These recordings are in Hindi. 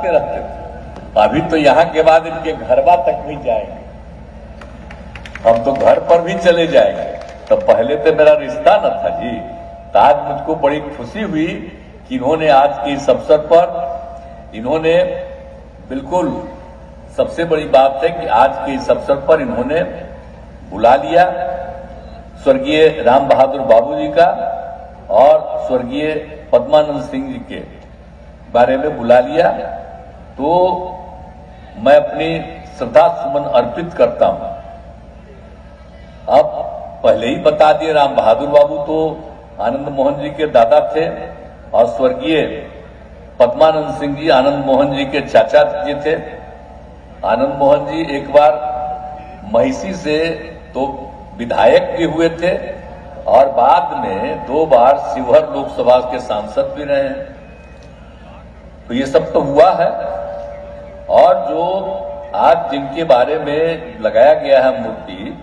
बुलाते रहते थे। अभी तो यहाँ के बाद इनके घरवा तक भी जाएंगे, हम तो घर पर भी चले जाएंगे। तो पहले तो मेरा रिश्ता न था जी। तो आज मुझको बड़ी खुशी हुई कि इन्होंने आज के इस अवसर पर इन्होंने बिल्कुल सबसे बड़ी बात है कि आज के इस अवसर पर इन्होंने बुला लिया स्वर्गीय राम बहादुर बाबू जी का और स्वर्गीय पद्मानंद सिंह जी के बारे में बुला लिया। तो मैं अपनी श्रद्धा सुमन अर्पित करता हूं। अब पहले ही बता दिए, राम बहादुर बाबू तो आनंद मोहन जी के दादा थे और स्वर्गीय पद्मानंद सिंह जी आनंद मोहन जी के चाचा जी थे। आनंद मोहन जी एक बार महिषी से तो विधायक भी हुए थे और बाद में 2 बार शिवहर लोकसभा के सांसद भी रहे हैं। तो ये सब तो हुआ है। और जो आज जिनके बारे में लगाया गया है मूर्ति,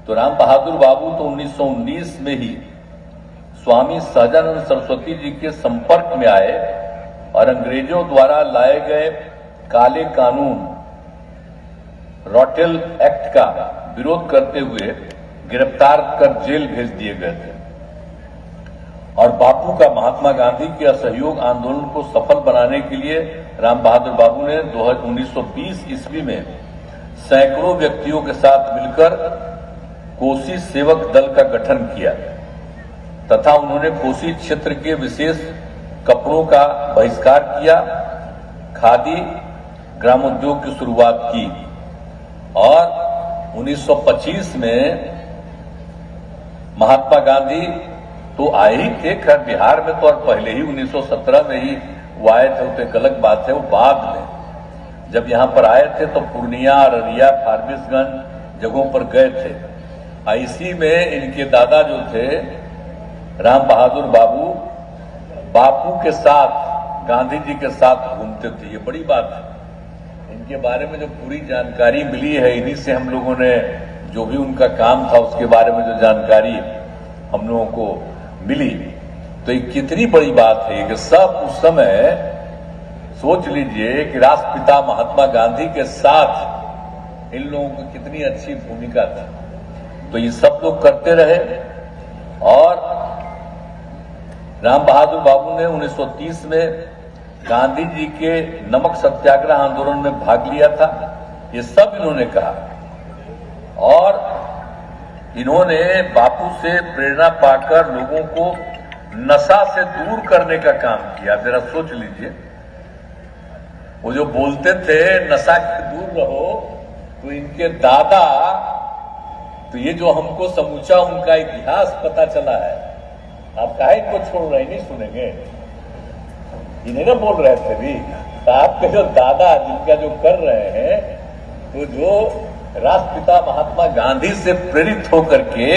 तो राम बहादुर बाबू तो 1919 में ही स्वामी सहजानंद सरस्वती जी के संपर्क में आए और अंग्रेजों द्वारा लाए गए काले कानून रॉटेल एक्ट का विरोध करते हुए गिरफ्तार कर जेल भेज दिए गए थे। और बापू का महात्मा गांधी के असहयोग आंदोलन को सफल बनाने के लिए राम बहादुर बाबू ने 1920 ईस्वी में सैकड़ों व्यक्तियों के साथ मिलकर कोसी सेवक दल का गठन किया तथा उन्होंने कोसी क्षेत्र के विशेष कपड़ों का बहिष्कार किया, खादी ग्रामोद्योग की शुरुआत की। और 1925 में महात्मा गांधी तो आए ही थे, खैर बिहार में तो और पहले ही 1917 में ही वो आए थे, तो एक अलग बात है। वो बाद में जब यहाँ पर आए थे तो पूर्णिया, अररिया, फारबिसगंज जगहों पर गए थे। इसी में इनके दादा जो थे राम बहादुर बाबू, बापू के साथ गांधी जी के साथ घूमते थे। ये बड़ी बात है। इनके बारे में जो पूरी जानकारी मिली है, इन्हीं से हम लोगों ने जो भी उनका काम था उसके बारे में जो जानकारी हम लोगों को मिली, तो ये कितनी बड़ी बात है कि सब उस समय सोच लीजिए कि राष्ट्रपिता महात्मा गांधी के साथ इन लोगों की कितनी अच्छी भूमिका थी। तो ये सब लोग करते रहे। और राम बहादुर बाबू ने 1930 में गांधी जी के नमक सत्याग्रह आंदोलन में भाग लिया था। ये सब इन्होंने कहा और इन्होंने बापू से प्रेरणा पाकर लोगों को नशा से दूर करने का काम किया। जरा सोच लीजिए, वो जो बोलते थे नशा से दूर रहो, तो इनके दादा, तो ये जो हमको समूचा उनका इतिहास पता चला है। आप काहे को छोड़ रहे, नहीं सुनेंगे? इन्हें ना बोल रहे थे भी, तो आपके जो दादा जिनका जो कर रहे हैं, तो जो राष्ट्रपिता महात्मा गांधी से प्रेरित होकर के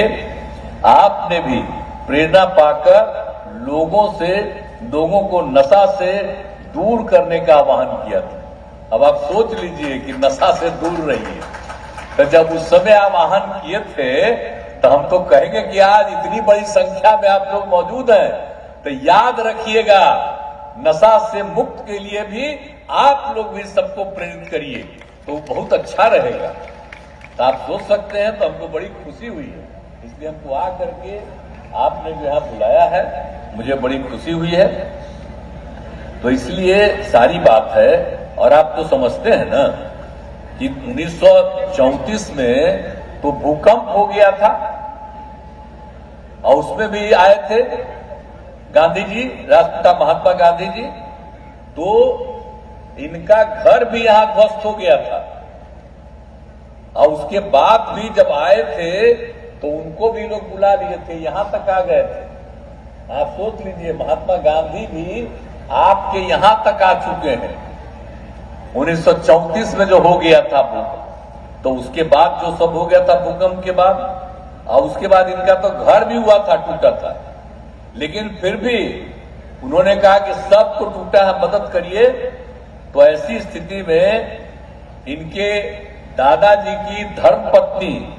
आपने भी प्रेरणा पाकर लोगों को नशा से दूर करने का आह्वान किया था। अब आप सोच लीजिए कि नशा से दूर रहिए। तो जब उस समय आह्वान किए थे तो हम तो कहेंगे कि आज इतनी बड़ी संख्या में आप लोग मौजूद हैं, तो याद रखिएगा नशा से मुक्त के लिए भी आप लोग भी सबको प्रेरित करिए, तो बहुत अच्छा रहेगा। तो आप सोच सकते हैं। तो हमको बड़ी खुशी हुई है, इसलिए हमको आ करके आपने जो यहाँ बुलाया है, मुझे बड़ी खुशी हुई है। तो इसलिए सारी बात है। और आप तो समझते हैं ना कि 1934 में तो भूकंप हो गया था और उसमें भी आए थे गांधी जी, राष्ट्रपिता महात्मा गांधी जी। तो इनका घर भी यहां ध्वस्त हो गया था और उसके बाद भी जब आए थे तो उनको भी लोग बुला लिए थे, यहां तक आ गए थे। आप सोच लीजिए, महात्मा गांधी भी आपके यहां तक आ चुके हैं। 1934 में जो हो गया था भूकंप, तो उसके बाद जो सब हो गया था भूकंप के बाद, और उसके बाद इनका तो घर भी हुआ था, टूटा था। लेकिन फिर भी उन्होंने कहा कि सबको टूटा है, मदद करिए। तो ऐसी स्थिति में इनके दादाजी की धर्मपत्नी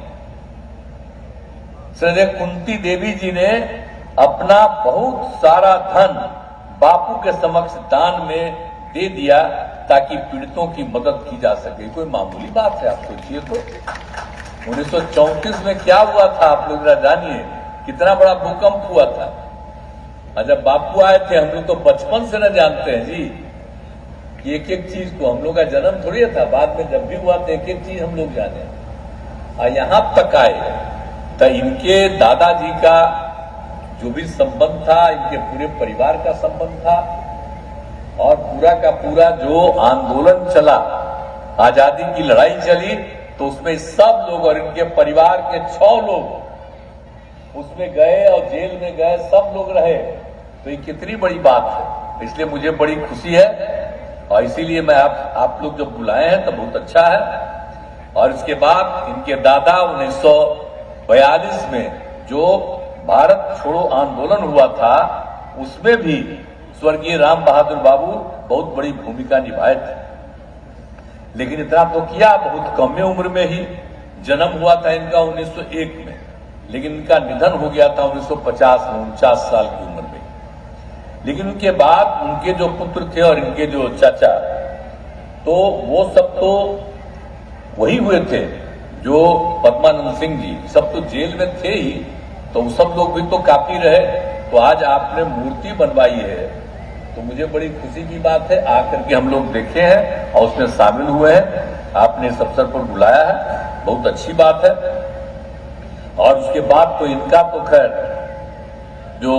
श्री कुंती देवी जी ने अपना बहुत सारा धन बापू के समक्ष दान में दे दिया ताकि पीड़ितों की मदद की जा सके। कोई मामूली बात है, आप सोचिए तो 1934 में क्या हुआ था, आप लोग जरा जानिए, कितना बड़ा भूकंप हुआ था। और जब बापू आए थे, हम लोग तो बचपन से न जानते हैं जी कि एक एक चीज को, हम लोग का जन्म थोड़ी था, बाद में जब भी हुआ तो एक एक चीज हम लोग जाने। और यहां तक आए तो इनके दादाजी का जो भी संबंध था, इनके पूरे परिवार का संबंध था, और पूरा का पूरा जो आंदोलन चला, आजादी की लड़ाई चली, तो उसमें सब लोग और इनके परिवार के 6 लोग उसमें गए और जेल में गए, सब लोग रहे। तो ये कितनी बड़ी बात है, इसलिए मुझे बड़ी खुशी है। और इसीलिए मैं आप लोग जब बुलाए हैं तो बहुत अच्छा है। और इसके बाद इनके दादा 1942 में जो भारत छोड़ो आंदोलन हुआ था, उसमें भी स्वर्गीय राम बहादुर बाबू बहुत बड़ी भूमिका निभाए थे। लेकिन इतना तो किया, बहुत कम उम्र में ही जन्म हुआ था इनका 1901 में, लेकिन इनका निधन हो गया था 1950 में, 49 साल की उम्र में। लेकिन उनके बाद उनके जो पुत्र थे और इनके जो चाचा, तो वो सब तो वही हुए थे जो पद्मानंद सिंह जी, सब तो जेल में थे ही, तो सब लोग भी तो काफी रहे। तो आज आपने मूर्ति बनवाई है, तो मुझे बड़ी खुशी की बात है, आकर के हम लोग देखे हैं और उसमें शामिल हुए हैं। आपने इस अवसर पर बुलाया है, बहुत अच्छी बात है। और उसके बाद तो इनका तो खैर, जो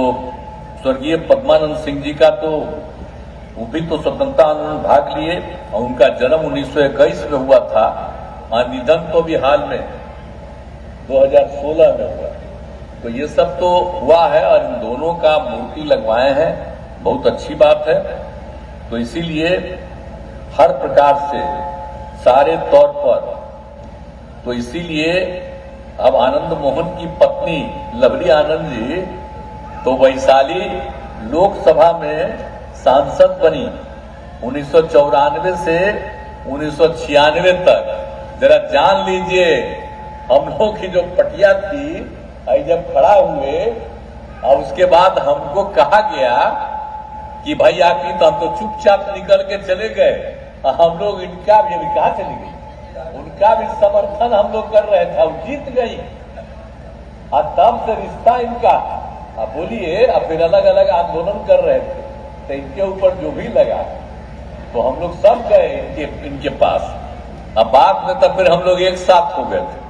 स्वर्गीय पद्मानंद सिंह जी का तो वो भी तो स्वतंत्रता आंदोलन में भाग लिए, और उनका जन्म 1921 में हुआ था, और निधन तो भी हाल में 2016 में हुआ। तो ये सब तो हुआ है, और इन दोनों का मूर्ति लगवाए हैं, बहुत अच्छी बात है। तो इसीलिए हर प्रकार से, सारे तौर पर, तो इसीलिए अब आनंद मोहन की पत्नी लवली आनंद जी तो वैशाली लोकसभा में सांसद बनी 1994 से 1996 तक। जरा जान लीजिए, हम लोग की जो पटिया थी, जब खड़ा हुए और उसके बाद हमको कहा गया कि भाई आप ही, तो हम तो चुपचाप निकल के चले गए। हम लोग, इनका भी अभी कहां चली गई, उनका भी समर्थन हम लोग कर रहे थे, जीत गई, और तब से रिश्ता इनका, अब बोलिए, अब फिर अलग अलग आंदोलन कर रहे थे, तो इनके ऊपर जो भी लगा, तो हम लोग सब गए इनके पास। अब बाद में तब फिर हम लोग एक साथ हो गए थे,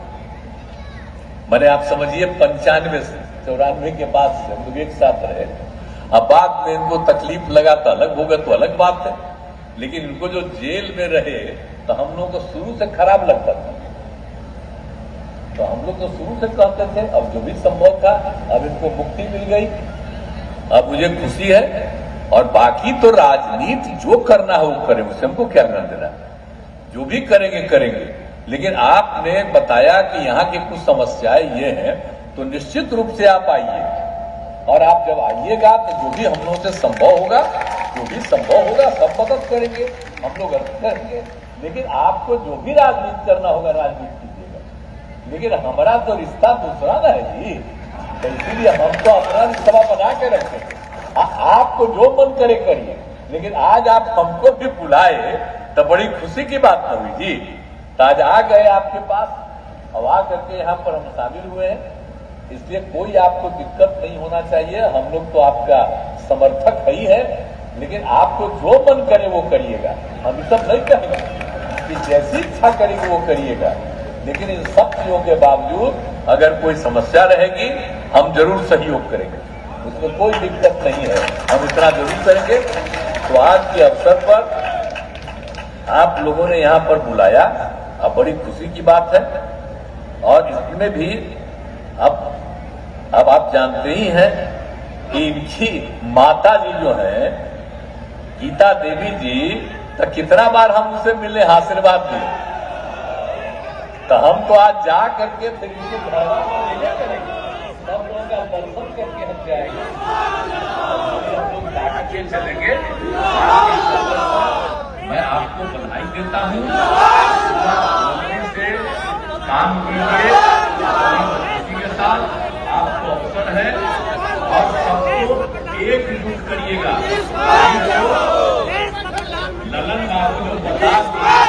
मैंने आप समझिए 95 से 94 के बाद से हम लोग एक साथ रहे। अब बाद में इनको तकलीफ लगा तो अलग हो गए, तो अलग बात है। लेकिन इनको जो जेल में रहे, तो हम लोग को शुरू से खराब लगता था, तो हम लोग तो शुरू से कहते थे, अब जो भी संभव था, अब इनको मुक्ति मिल गई, अब मुझे खुशी है। और बाकी तो राजनीति जो करना है वो करें, उससे हमको क्या लेना देना, जो भी करेंगे करेंगे। लेकिन आपने बताया कि यहाँ की कुछ समस्याएं ये हैं, तो निश्चित रूप से आप आइए, और आप जब आइएगा तो जो भी हम लोगों से संभव होगा, जो भी संभव होगा सब मदद करेंगे, हम लोग अर्थ करेंगे। लेकिन आपको जो भी राजनीति करना होगा, राजनीति कीजिएगा। लेकिन हमारा तो रिश्ता दूसरा ना है जी, तो इसीलिए हम तो अपना रिश्ता बना के रखेंगे। आपको जो मन करे करिए, लेकिन आज आप हमको भी बुलाए तो बड़ी खुशी की बात न हुई जी। तो आज आ गए आपके पास, और आ करके यहाँ पर हम शामिल हुए हैं, इसलिए कोई आपको दिक्कत नहीं होना चाहिए। हम लोग तो आपका समर्थक ही है, लेकिन आपको जो मन करे वो करिएगा। हम सब नहीं कहेंगे कि जैसी इच्छा करेंगे वो करिएगा, लेकिन इन सब चीजों के बावजूद अगर कोई समस्या रहेगी, हम जरूर सहयोग करेंगे, उसमें कोई दिक्कत नहीं है, हम इतना जरूर करेंगे। तो आज के अवसर पर आप लोगों ने यहाँ पर बुलाया, अब बड़ी खुशी की बात है। और इसमें भी अब आप जानते ही हैं कि इनकी माता जी जो है गीता देवी जी, तो कितना बार हम उनसे मिले, आशीर्वाद दिए, तो हम तो आज जा करके फिर इनके घर मिले करेंगे, सब लोगों का दर्शन करके हम जाएंगे, हम लोग जाकर के चलेंगे। मैं आपको बधाई देता हूँ, से काम कीजिए, इसी के साथ आपको अवसर है, और सबको एकजुट करिएगा। ललन बाबू विकास